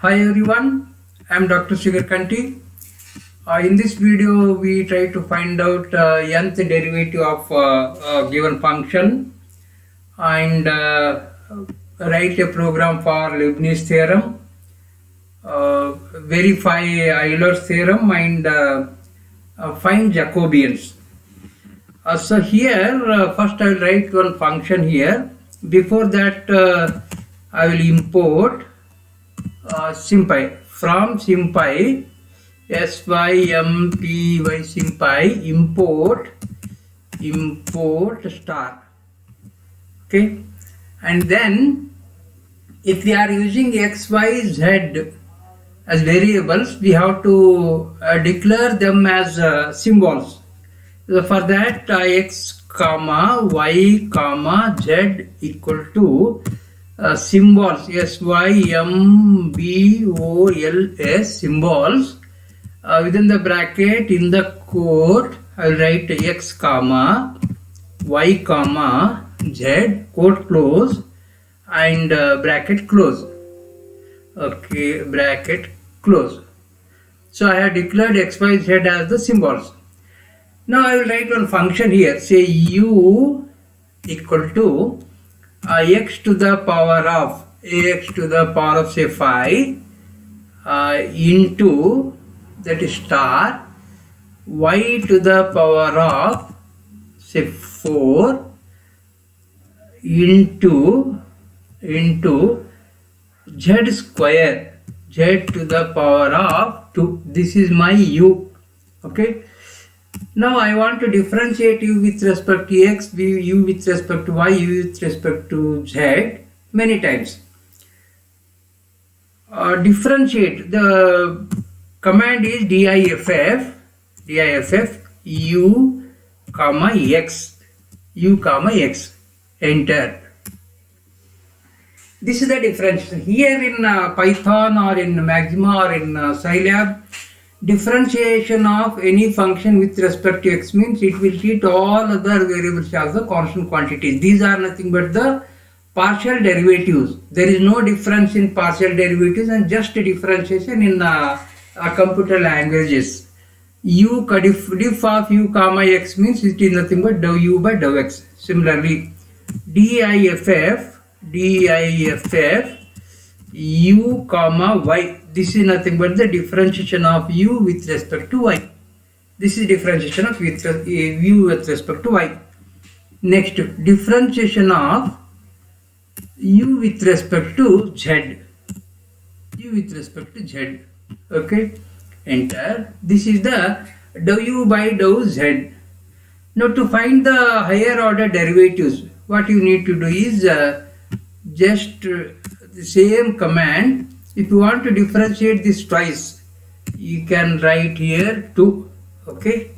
Hi everyone, I am Dr. Shigarkanti. In this video, we try to find out nth derivative of a given function and write a program for Leibniz theorem, verify Euler's theorem, and find Jacobians. So here, first I will write one function here. Before that, I will import SymPy. From SymPy, sympy SymPy, import star. Okay, and then if we are using x, y, z as variables, we have to declare them as symbols. So for that, x comma y comma z equal to symbols SYMBOLS symbols. Within the bracket in the quote I will write x comma y comma z, quote close, and bracket close. Okay, bracket close. So I have declared x, y, z as the symbols. Now I will write one function here. Say u equal to x to the power of say 5 into, that is star, y to the power of say 4 into z square, z to the power of 2. This is my u. Okay. Now I want to differentiate u with respect to x, u with respect to y, u with respect to z many times. Differentiate, the command is diff u comma x, enter. This is the differentiation. Here in Python or in Maxima or in Scilab, differentiation of any function with respect to x means it will treat all other variables as the constant quantities. These are nothing but the partial derivatives. There is no difference in partial derivatives and just differentiation in computer languages. Diff of u comma x means it is nothing but dou u by dou x. Similarly, diff u comma y, this is nothing but the differentiation of u with respect to y. This is differentiation of u with respect to y. Next, differentiation of u with respect to z. Okay, enter. This is the dou u by dou z. Now to find the higher order derivatives, what you need to do is just the same command. If you want to differentiate this twice, you can write here 2. Okay,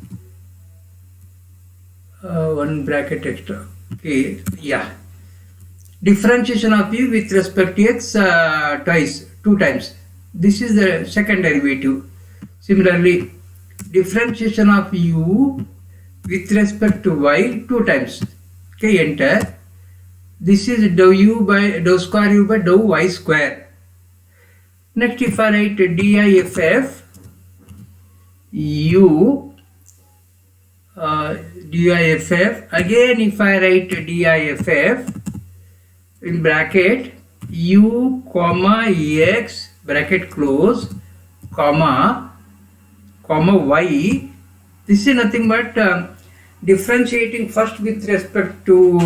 one bracket extra. Okay, yeah, differentiation of u with respect to x twice, 2 times. This is the second derivative. Similarly, differentiation of u with respect to y 2 times. Okay, enter. This is dou square u by dou y square. Next, if I write diff u diff, again if I write diff in bracket u comma x bracket close comma y, this is nothing but differentiating first with respect to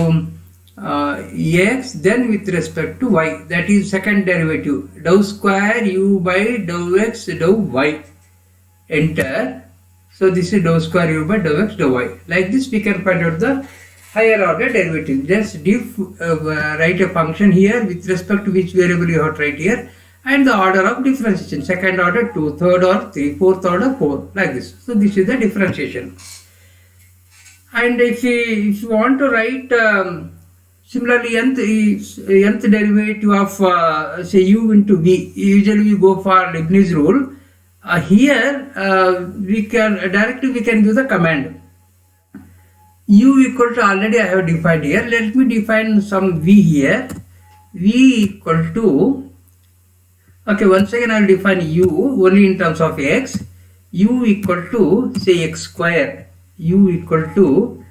x, then with respect to y, that is second derivative, dou square u by dou x dou y, enter. So this is dou square u by dou x dou y. Like this we can find out the higher order derivative. Just write a function here with respect to which variable you have to write here, and the order of differentiation, second order 2, third order 3, fourth order 4, like this. So this is the differentiation. And if you want to write similarly nth derivative of say u into v, usually we go for Leibniz rule. Here we can directly use the command u equal to, already I have defined here. Let me define some v here. V equal to Okay, once again I will define u only in terms of x. U equal to say x square. U equal to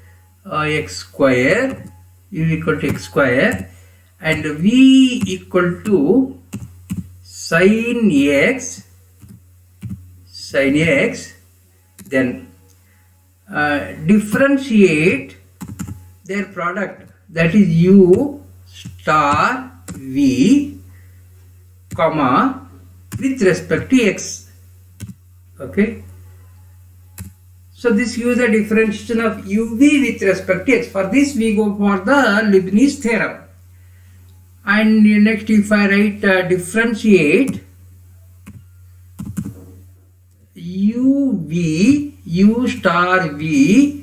x square. U equal to x square, and v equal to sin x. Sin x. Then differentiate their product, that is u star v comma with respect to x. Okay, so this gives the differentiation of uv with respect to x. For this we go for the Leibniz theorem, and next if I write differentiate u star v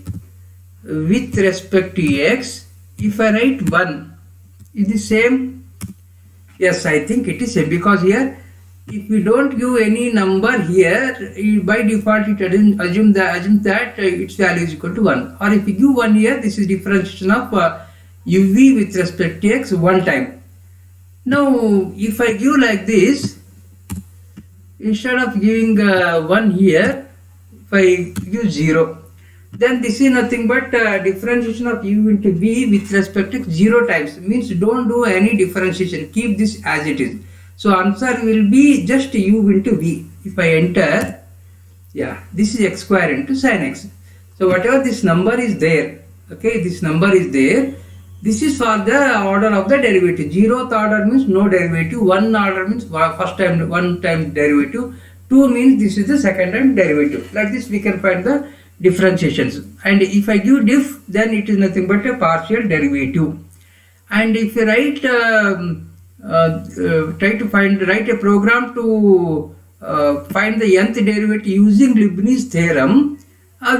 with respect to x, if I write 1, is the same? Yes, I think it is same, because here if we don't give any number here, by default it assume that its value is equal to 1. Or if we give 1 here, this is differentiation of uv with respect to x one time. Now if I give like this, instead of giving 1 here, if I give 0, then this is nothing but differentiation of u into v with respect to 0 times. Means don't do any differentiation, keep this as it is. So answer will be just u into v. If I enter, yeah, this is x square into sin x. So whatever this number is there, okay, this number is there. This is for the order of the derivative. 0th order means no derivative. 1 order means first time, 1 time derivative. 2 means this is the second time derivative. Like this we can find the differentiations. And if I give diff, then it is nothing but a partial derivative. And if you write write a program to find the nth derivative using Leibniz theorem,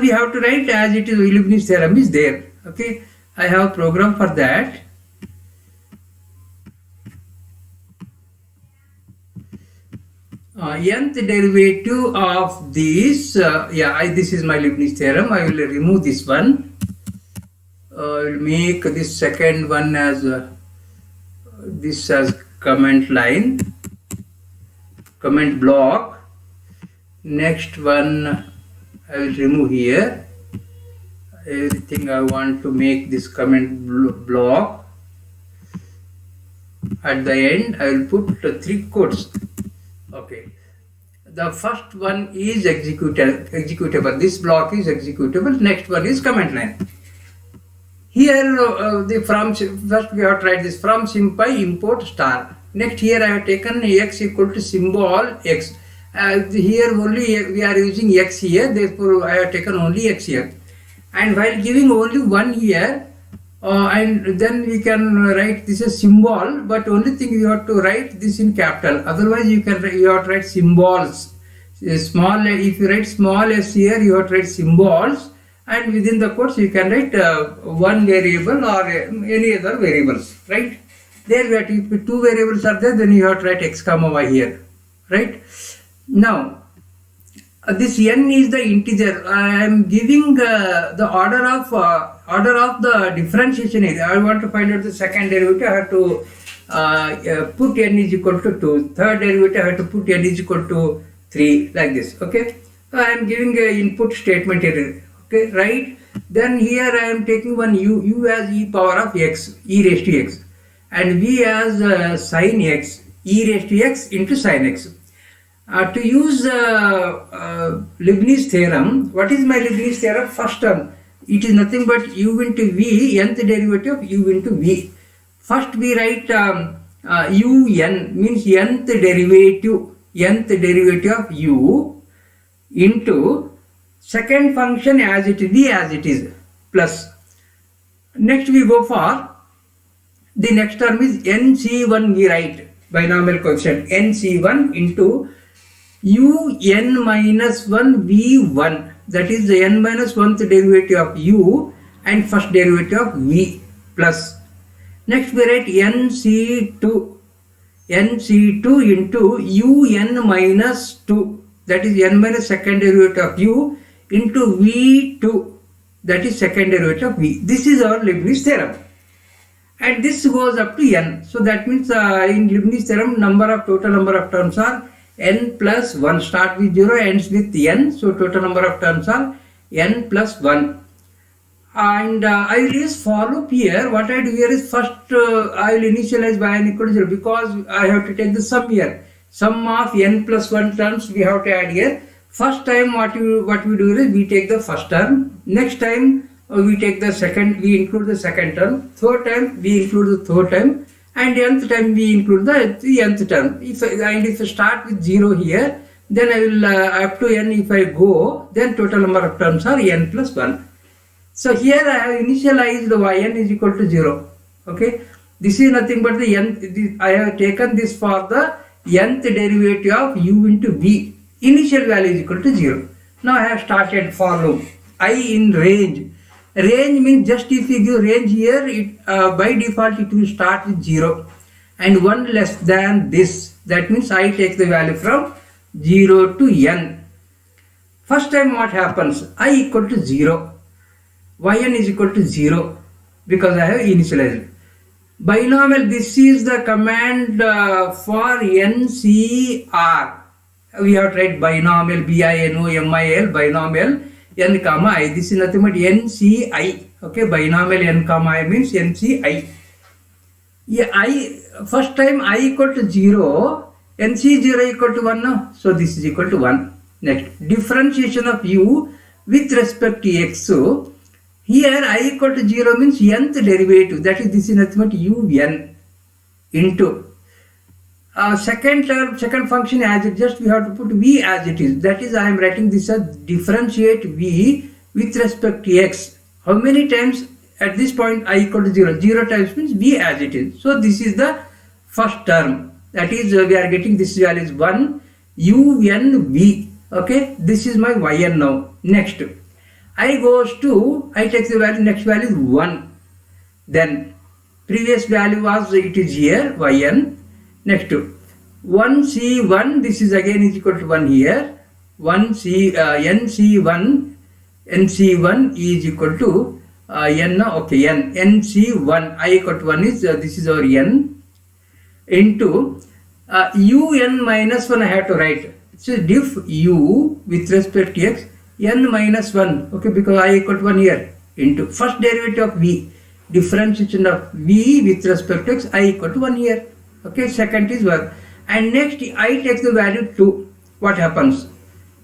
we have to write as it is. Leibniz theorem is there. Okay, I have a program for that. Nth derivative of this, this is my Leibniz theorem. I will remove this one. I will make this second one as this as comment line, comment block. Next one I will remove here. Everything I want to make this comment block. At the end I will put 3 quotes. Okay, the first one is executable. This block is executable. Next one is comment line. Here first we have tried this from SymPy import star. Next here I have taken x equal to symbol x. Here only we are using x here, therefore I have taken only x here. And while giving only 1 here, and then we can write this as symbol, but only thing you have to write this in capital. Otherwise you have to write symbols. Small, if you write small s here, you have to write symbols, and within the quotes you can write one variable or any other variables, right? There, if 2 variables are there, then you have to write x comma y here, right? Now this n is the integer. I am giving the order of the differentiation is. I want to find out the second derivative. I have to put n is equal to 2. Third derivative I have to put n is equal to 3, like this. Okay, so I am giving a input statement here. Okay, right? Then here I am taking one u as e power of x, e raised to x, and v as sin x, e raised to x into sin x. To use Leibniz theorem, what is my Leibniz theorem? First term, it is nothing but u into v, nth derivative of u into v. First we write un means nth derivative of u into second function as it is, v as it is, plus. Next we go for the next term is nc1, we write binomial coefficient nc1 into un minus 1 v1, that is the n minus 1th derivative of u and first derivative of v, plus. Next we write nc2 into un minus 2, that is n minus second derivative of u into v2, that is second derivative of v. This is our Leibniz theorem. and this goes up to n. So that means in Leibniz theorem, total number of terms are n plus 1. Start with 0, ends with n. So total number of terms are n plus 1. And I will use for loop here. What I do here is first I will initialize by n equal to 0 because I have to take the sum here. Sum of n plus 1 terms we have to add here. First time what we do is we take the first term. Next time we take the second, we include the second term. Third time we include the third term, and nth time we include the nth term. If I start with 0 here, then I will up to n. If I go, then total number of terms are n plus 1. So here I have initialized yn is equal to 0. Okay, this is nothing but the n. I have taken this for the nth derivative of u into v. Initial value is equal to 0. Now I have started for loop. I in range. Range means just if you give range here, it by default it will start with 0 and 1 less than this. That means I take the value from 0 to n. First time what happens? I equal to 0. Yn is equal to 0 because I have initialized. Binomial, this is the command for NCR. We have tried binomial, BINOMIAL, binomial n comma I. This is nothing but NCI. Okay, binomial n comma I means NCI. Yeah, I first time I equal to 0, NC 0 equal to 1 now. So this is equal to 1. Next, differentiation of u with respect to x. So here I equal to 0 means nth derivative. That is, this is nothing but un into second term, second function as it, just we have to put v as it is. That is, I am writing this as differentiate v with respect to x. How many times at this point I equal to 0? 0 times means v as it is. So this is the first term. That is, we are getting this value is 1 un v. Okay, this is my yn now. Next, I goes to, I take the value, next value is 1. Then previous value was, it is here yn. Next, 1c1, this is again is equal to 1 here. nc1 is equal to n, okay, nc1 I equal to 1 is this is our n into un minus 1 I have to write. So diff u with respect to x n minus 1, okay, because I equal to 1 here, into first derivative of v, differentiation of v with respect to x I equal to 1 here. Okay, second is 1, and next I take the value 2. What happens?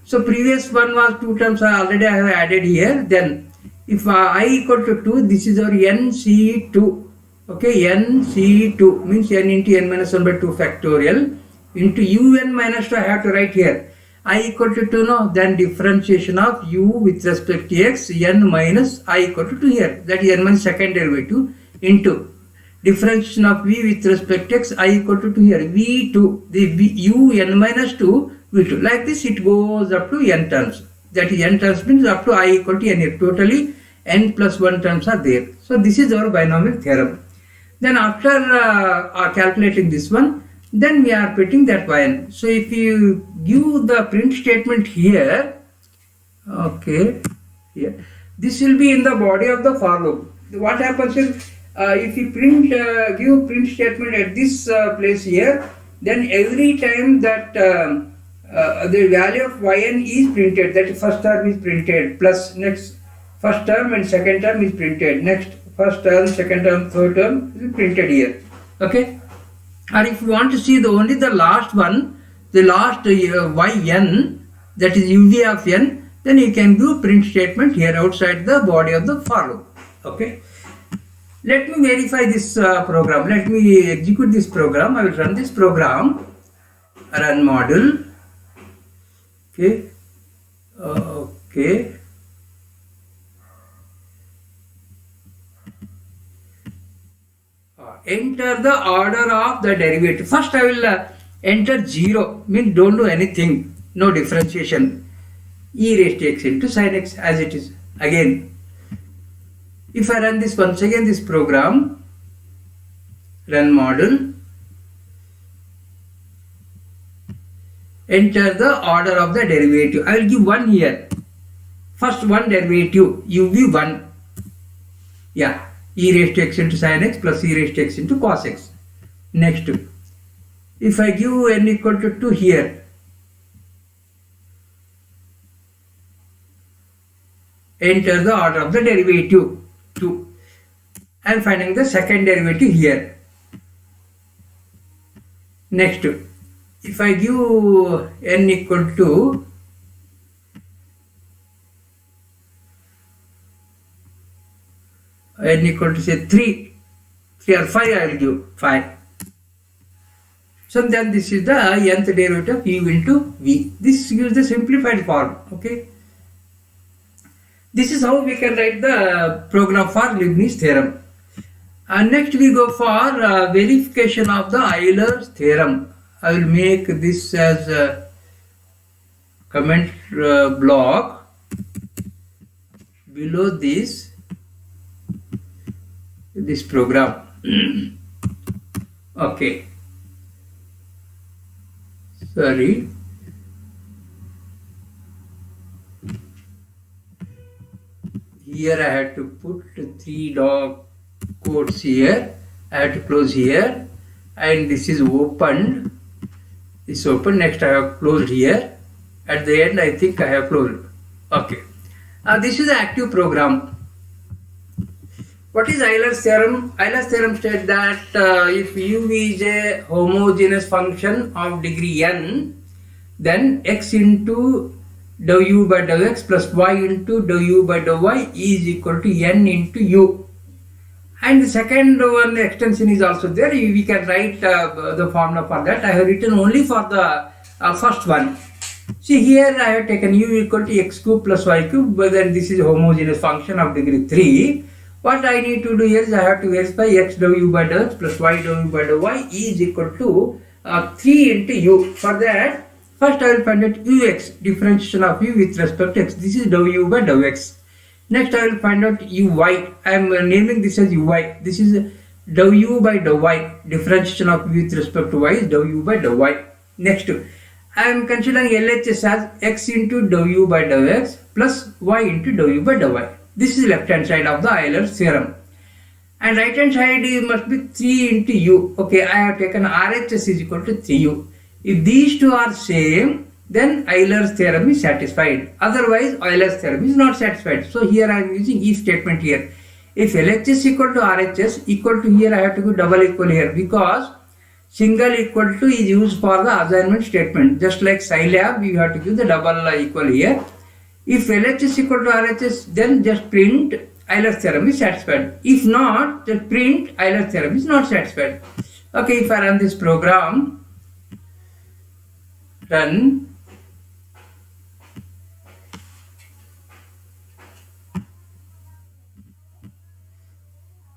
So previous one was 2 terms I already have added here. Then if I equal to 2, this is our nc2. Okay, nc2 means n into n minus 1 by 2 factorial into un minus 2 I have to write here. I equal to 2 now, then differentiation of u with respect to x n minus I equal to 2 here. That is n minus second derivative into differentiation of v with respect to x I equal to 2 here, v2, the u n minus 2 v2. Like this it goes up to n terms. That is, n terms means up to I equal to n here. Totally n plus 1 terms are there. So this is our binomial theorem. Then after calculating this one, then we are putting that yn. So if you give the print statement here, okay, here, this will be in the body of the for loop. What happens is, if you give print statement at this place here, then every time that the value of yn is printed, that first term is printed, plus next first term and second term is printed, next first term, second term, third term is printed here. Okay, or if you want to see only the last one, the last yn, that is uv of n, then you can do print statement here outside the body of the for loop. Okay. Let me verify this program. Let me execute this program. I will run this program. Run module. Okay. Okay. Enter the order of the derivative. First I will enter 0, means don't do anything, no differentiation. E raised to x into sin x as it is. Again, if I run this once again, this program, run module, enter the order of the derivative. I will give 1 here. First one derivative, uv1. Yeah. e raised to x into sin x plus e raised to x into cos x. Next, if I give n equal to 2 here, enter the order of the derivative 2. I am finding the second derivative here. Next, if I give n equal to say 3 or 5, I will give 5. So then this is the nth derivative of u into v. This gives the simplified form. Okay. This is how we can write the program for Leibniz theorem. And next we go for verification of the Euler's theorem. I will make this as a comment block below this program. Okay. Sorry. Here I had to put 3 dot quotes here. I have to close here, and this is opened. This is open. Next I have closed here. At the end I think I have closed. Okay. This is the active program. What is Euler's theorem? Euler's theorem states that if u is a homogeneous function of degree n, then x into dou u by dou x plus y into dou u by dou y is equal to n into u. And the second one extension is also there. We can write the formula for that. I have written only for the first one. See, here I have taken u equal to x cube plus y cube, but then this is a homogeneous function of degree 3. What I need to do here is I have to verify x dou u by dou x plus y dou u by dou y is equal to 3 into u. For that, first I will find out ux, differentiation of u with respect to x. This is dou u by dou x. Next I will find out uy. I am naming this as uy. This is dou u by dou y. Differentiation of u with respect to y is dou u by dou y. Next, I am considering LHS as x into dou u by dou x plus y into dou u by dou y. This is left hand side of the Euler's theorem. And right hand side must be 3 into u. Okay, I have taken RHS is equal to 3u. If these two are same, then Euler's theorem is satisfied. Otherwise, Euler's theorem is not satisfied. So here I am using if statement here. If LHS equal to RHS equal to, here I have to go double equal here, because single equal to is used for the assignment statement. Just like Scilab, you have to give the double equal here. If LHS equal to RHS, then just print Euler's theorem is satisfied. If not, just print Euler's theorem is not satisfied. Okay, if I run this program, run.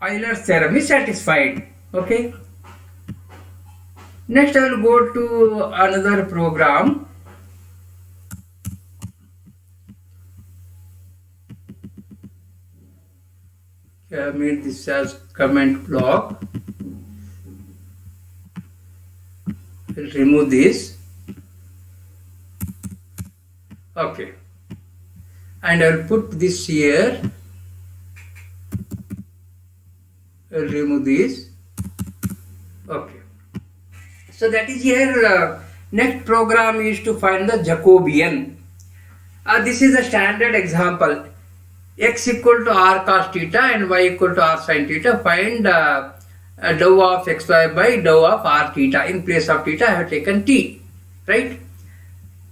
Euler's theorem is satisfied. Okay. Next I will go to another program. I made this as comment block. I will remove this. Okay. And I will put this here. I will remove this. Okay. So that is here. Next program is to find the Jacobian. This is a standard example. X equal to r cos theta and y equal to r sin theta. Find dou of xy by dou of r theta. In place of theta I have taken t. Right?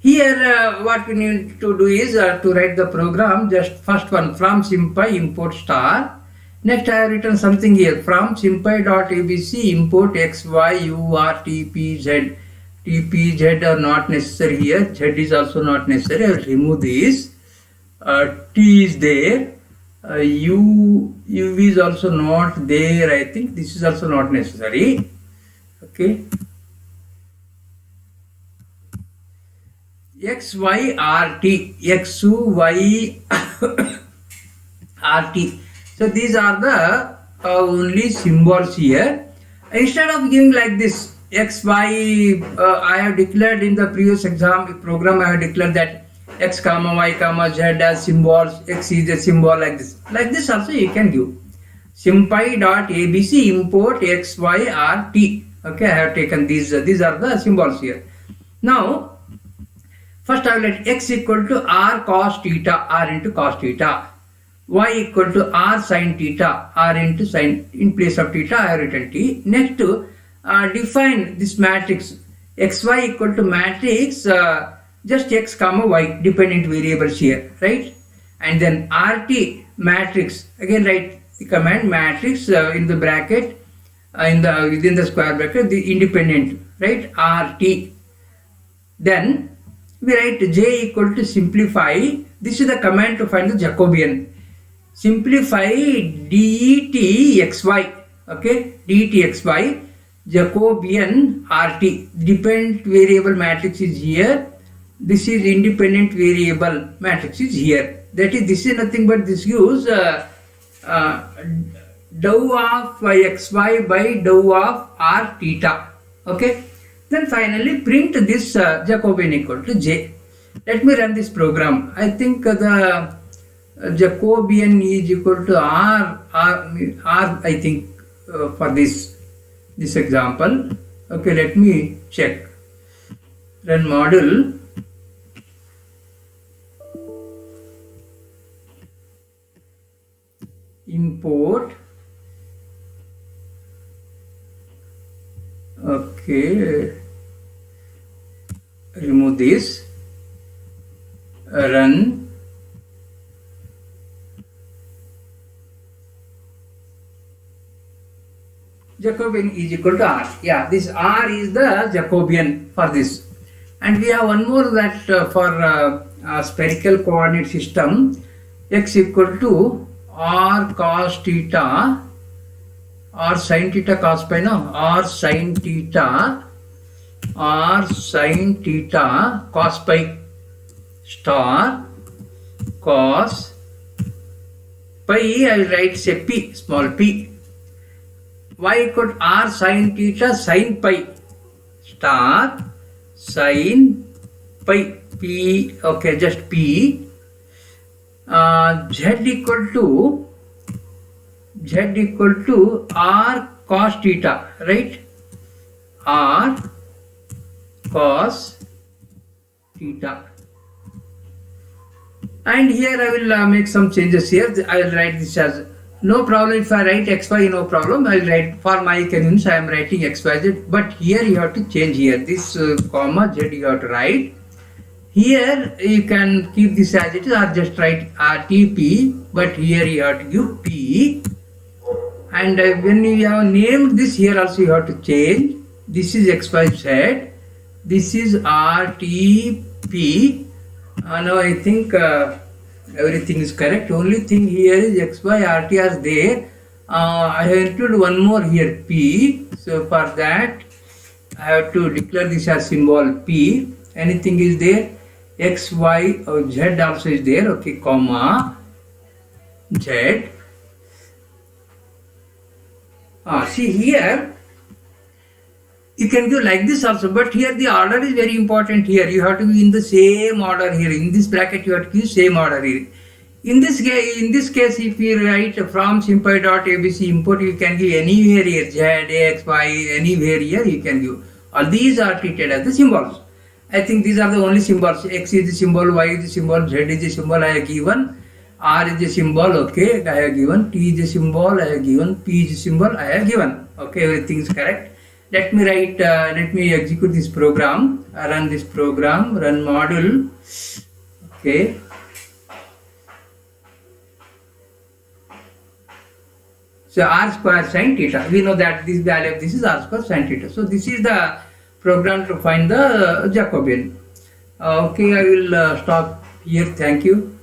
Here what we need to do is to write the program. Just first one, from SymPy import star. Next I have written something here. From SymPy.abc import x, y, u, r, t, p, z. T, p, z are not necessary here. Z is also not necessary. I will remove this. T is there. U is also not there. I think this is also not necessary. Okay. X, Y, R, T. X, U, Y, R, T. So these are the only symbols here. Instead of giving like this X, Y, I have declared in the previous exam program, I have declared that x comma y comma z as symbols. X is a symbol like this. Like this also you can give. SymPy.abc import x, y, r, t. Okay, I have taken these are the symbols here. Now, first I will let x equal to r cos theta, r into cos theta. Y equal to r sin theta, r into sin, in place of theta I have written t. Next, define this matrix xy equal to matrix just x comma y, dependent variables here, right? And then rt matrix, again write the command matrix in the bracket, within the square bracket, the independent, right? rt. Then we write j equal to simplify. This is the command to find the Jacobian. Simplify det xy, okay, det xy, Jacobian rt. Dependent variable matrix is here. This is independent variable matrix is here. That is, this is nothing but this gives dou of xy by dou of r theta. Okay. Then finally print this Jacobian equal to j. Let me run this program. I think the Jacobian is equal to r I think for this example. Okay, let me check. Run module. Import. Okay, remove this. Run. Jacobian is equal to r. Yeah, this r is the Jacobian for this. And we have one more that for spherical coordinate system, x equal to r cos theta, r sin theta cos pi, no, r sin theta cos pi star cos pi, I will write say p, small p. Y equal to r sin theta sin pi star sin pi, p, okay, just p. Z equal to r cos theta, right? R cos theta. And here I will make some changes here. I will write this as, no problem if I write xy, no problem. I will write, for my convenience I am writing xyz, but here you have to change here. This comma z you have to write. Here you can keep this as it is or just write RTP, but here you have to give P. And when you have named this, here also you have to change. This is XYZ. This is RTP. Now I think everything is correct. Only thing here is XY, RT are there. I have included one more here, P. So for that, I have to declare this as symbol P. Anything is there? X, Y, or Z also is there. Okay, comma Z. See here, you can do like this also, but here the order is very important. Here you have to be in the same order. Here in this bracket you have to give same order here. In this case, if you write from SymPy.abc import, you can give anywhere here, Z, X, Y, anywhere here you can give. All these are treated as the symbols. I think these are the only symbols. X is the symbol, Y is the symbol, Z is the symbol I have given, R is the symbol, okay, I have given, T is the symbol I have given, P is the symbol I have given. Okay, everything is correct. Let me write, let me execute this program, run this program, run module, okay. So r square sin theta, we know that this value of this is r square sin theta. So this is the program to find the Jacobian. Okay, I will stop here. Thank you.